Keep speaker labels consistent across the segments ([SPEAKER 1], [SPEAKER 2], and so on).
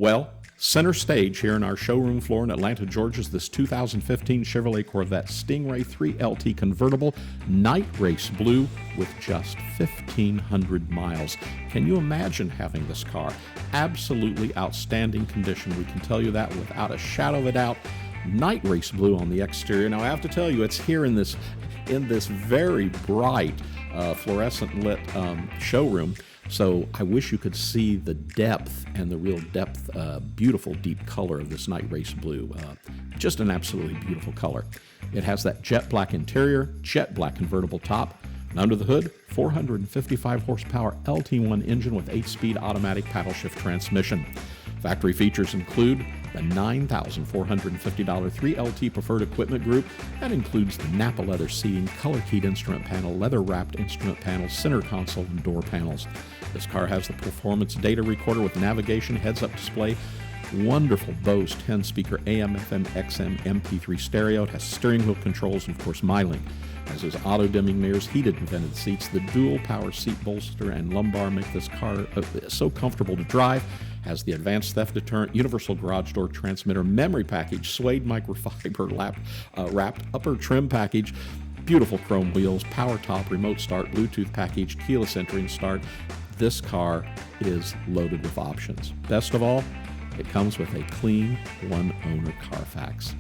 [SPEAKER 1] Well, center stage here in our showroom floor in Atlanta, Georgia is this 2015 Chevrolet Corvette Stingray 3LT Convertible Night Race Blue with just 1,500 miles. Can you imagine having this car? Absolutely outstanding condition. We can tell you that without a shadow of a doubt. Night Race Blue on the exterior. Now I have to tell you, it's here in this very bright fluorescent lit showroom. So I wish you could see the depth and the real depth, beautiful deep color of this Night Race Blue. Just an absolutely beautiful color. It has that jet black interior, jet black convertible top, and under the hood, 455 horsepower LT1 engine with 8-speed automatic paddle shift transmission. Factory features include the $9,450 3LT Preferred Equipment Group. That includes the Napa leather seating, color-keyed instrument panel, leather-wrapped instrument panel, center console, and door panels. This car has the performance data recorder with navigation, heads-up display, wonderful Bose 10-speaker AM, FM, XM, MP3 stereo. It has steering wheel controls and, of course, Michelin. Has those auto-dimming mirrors, heated and vented seats. The dual power seat bolster and lumbar make this car so comfortable to drive. Has the advanced theft deterrent, universal garage door transmitter, memory package, suede microfiber wrapped upper trim package, beautiful chrome wheels, power top, remote start, Bluetooth package, keyless entry and start. This car is loaded with options. Best of all, it comes with a clean one-owner Carfax.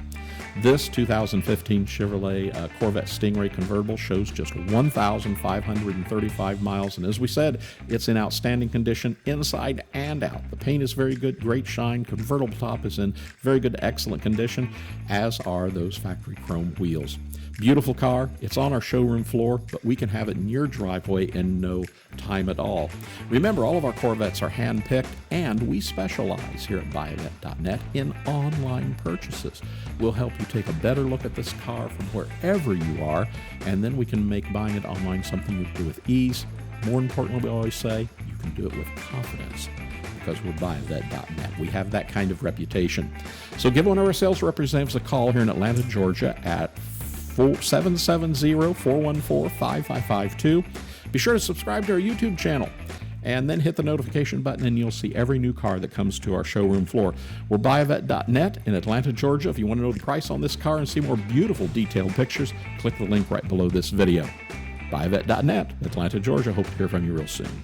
[SPEAKER 1] This 2015 Chevrolet Corvette Stingray Convertible shows just 1,535 miles, and as we said, it's in outstanding condition inside and out. The paint is very good, great shine. Convertible top is in very good, excellent condition, as are those factory chrome wheels. Beautiful car. It's on our showroom floor, but we can have it in your driveway in no time at all. Remember, all of our Corvettes are hand-picked, and we specialize here at buyavette.net in online purchases. We'll help you take a better look at this car from wherever you are, and then we can make buying it online something you can do with ease. More importantly, we always say, you can do it with confidence, because we're buyavette.net. We have that kind of reputation. So give one of our sales representatives a call here in Atlanta, Georgia at 770-414-5552. Be sure to subscribe to our YouTube channel and then hit the notification button, and you'll see every new car that comes to our showroom floor. We're buyavette.net in Atlanta, Georgia. If you want to know the price on this car and see more beautiful detailed pictures, click the link right below this video. Buyavette.net, Atlanta, Georgia. Hope to hear from you real soon.